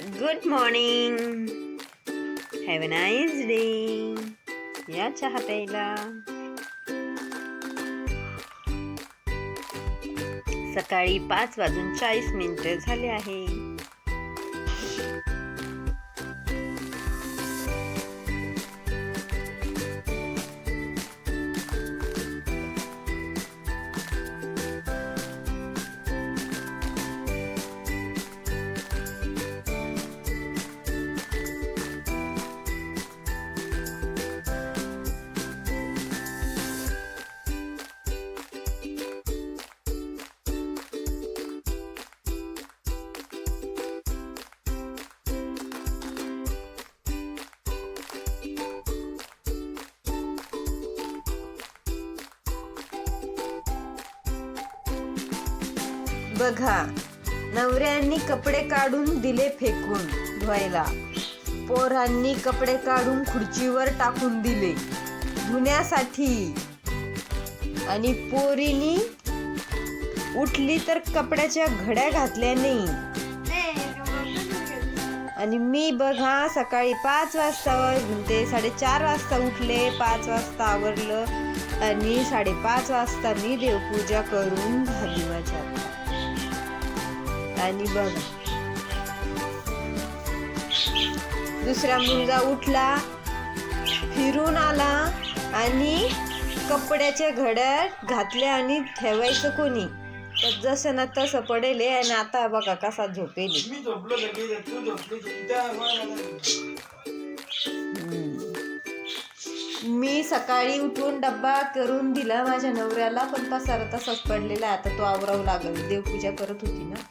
Good morning, have a nice day. या चहा प्यायला. सकाळी 5:40 झाले आहे. बघा, नवऱ्यांनी कपडे काढून दिले फेकून धुवायला. पोरांनी कपडे काढून खुर्चीवर टाकून दिले धुण्यासाठी. आणि पोरीनी उठली तर कपड्याच्या घड्या घातल्या नाही. आणि मी बघा सकाळी 5 वाजता म्हणते 4:30 वाजता उठले, 5 वाजता आवरलं आणि 5:30 वाजता मी देवपूजा करून झाली माझ्या. आणि बघा दुसरा मुलगा उठला, फिरून आला आणि कपड्याच्या घड्या घातल्या आणि ठेवायचं कोणी, तर जसं ना तसं पडेल. आणि आता बघा कसा झोपेल. मी सकाळी उठून डब्बा करून दिला माझ्या नवऱ्याला, पण पसारा तसाच पडलेला. आता तो आवरावं लागेल, देवपूजा करत होती ना.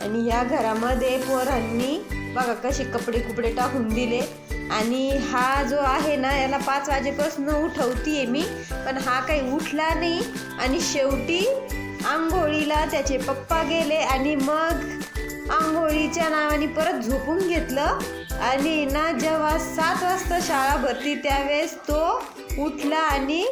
आणि ह्या घरामध्ये पोरांनी बघा कसे कपडे टाकून दिले. आणि हा जो आहे ना, याला 5 वाजेपासून उठवतीये मी, पण हा काही उठला नाही. आणि शेवटी आंघोळीला त्याचे पप्पा गेले आणि मग आंघोळीच्या नावाने परत झोपून घेतलं. आणि ना जेव्हा 7 वाजता शाळा भरती त्यावेळेस तो उठला आणि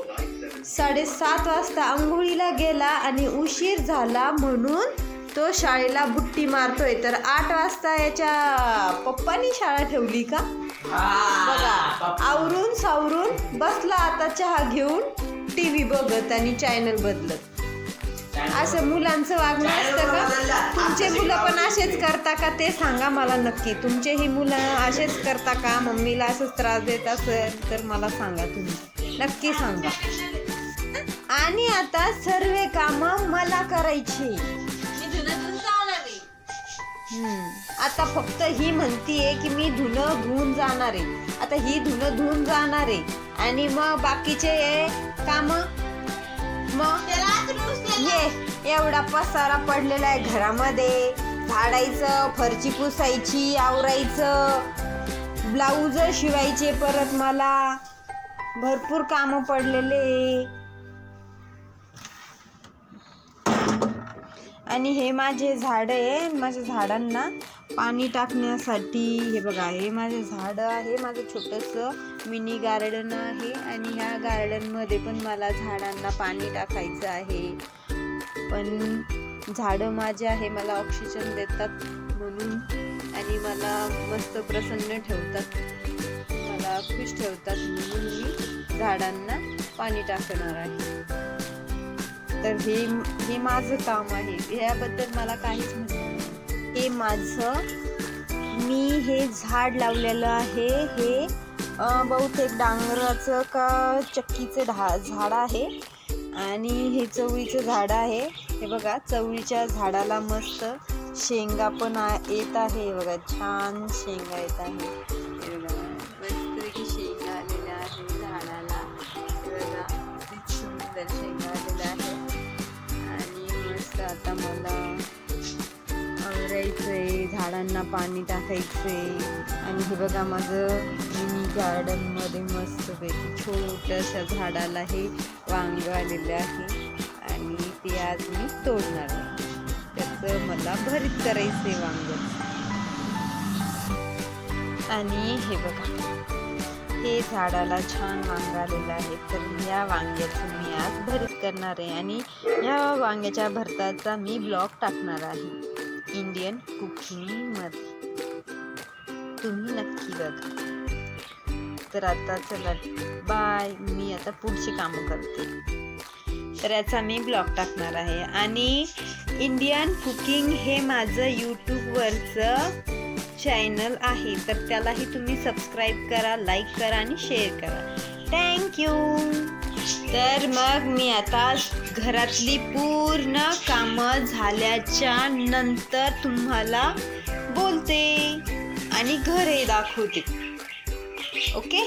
7:30 वाजता आंघोळीला गेला. आणि उशीर झाला म्हणून तो शाळेला बुट्टी मारतोय. तर 8 वाजता याच्या पप्पानी शाळा ठेवली का बघा. आवरून सावरून बसला आता चहा घेऊन, TV बघत आणि चॅनल बदलत. असं मुलांचं वागणं असतं का? तुमचे मुलं पण असेच करता का ते सांगा मला नक्की. तुमचेही मुलं असेच करता का? मम्मीला असंच त्रास देत असेल तर मला सांगा, तुम्ही नक्की सांगा. आणि आता सर्व कामं मला करायची. आता फक्त ही म्हणतीये की मी धुणं धुवून जाणार आहे. आता ही धुणं धुवून जाणार आहे आणि मग बाकीचे काम मग हे एवढा पसारा पडलेला आहे घरामध्ये. झाडायचं, फरची पुसायची, आवरायचं, ब्लाऊज शिवायचे, परत मला भरपूर कामं पडलेले. आणि हे माझे झाड आहे. माझ्या झाडांना पाणी टाकण्यासाठी हे बघा, हे माझे झाड आहे. माझं छोटंसं मिनी गार्डन आहे. आणि ह्या गार्डनमध्ये पण मला झाडांना पाणी टाकायचं आहे. पण झाडं माझे आहे मला ऑक्सिजन देतात म्हणून, आणि मला मस्त प्रसन्न ठेवतात, मला खुश ठेवतात म्हणून मी झाडांना पाणी टाकणार आहे. तर हे माझं काम आहे. ह्याबद्दल मला काहीच म्हणणं. हे माझं, मी हे झाड लावलेलं आहे. हे बहुतेक डांगराचं का चक्कीचं झाड आहे. आणि हे चवळीचं झाड आहे. हे बघा, चवळीच्या झाडाला मस्त शेंगा पण येत आहे. बघा, छान शेंगा येत आहे. हे बघा, मस्तपैकी शेंगा आलेल्या आहे झाडाला. हे बघा, खूप सुंदर शेंगा आलेल्या आहे. आता मला आवरायचंय, झाडांना पाणी टाकायचंय. आणि हे बघा, माझं मिनी गार्डनमध्ये मस्तपैकी छोट्याशा झाडाला हे वांग आलेलं आहे. आणि ते आज मी तोडणार आहे. त्याचं मला भरीत करायचंय वांग. आणि हे बघा, हे झाडाला छान वांग आलेलं आहे, तर या वांग्याचं मी आज भरीत करणार आहे आणि या वांग्याच्या भरताचा मी ब्लॉग टाकणार आहे इंडियन कुकिंगमध्ये, तुम्ही नक्की बघा. तर आता चला बाय, मी आता पुढची कामं करते. तर याचा मी ब्लॉग टाकणार आहे आणि इंडियन कुकिंग हे माझं यूट्यूबवरचं चॅनल आहे, तर त्यालाही तुम्ही सबस्क्राईब करा, लाईक करा आणि शेअर करा. थँक्यू. तर मग मी आता घरातली पूर्ण कामं झाल्याच्या नंतर तुम्हाला बोलते आणि घरही दाखवते. ओके.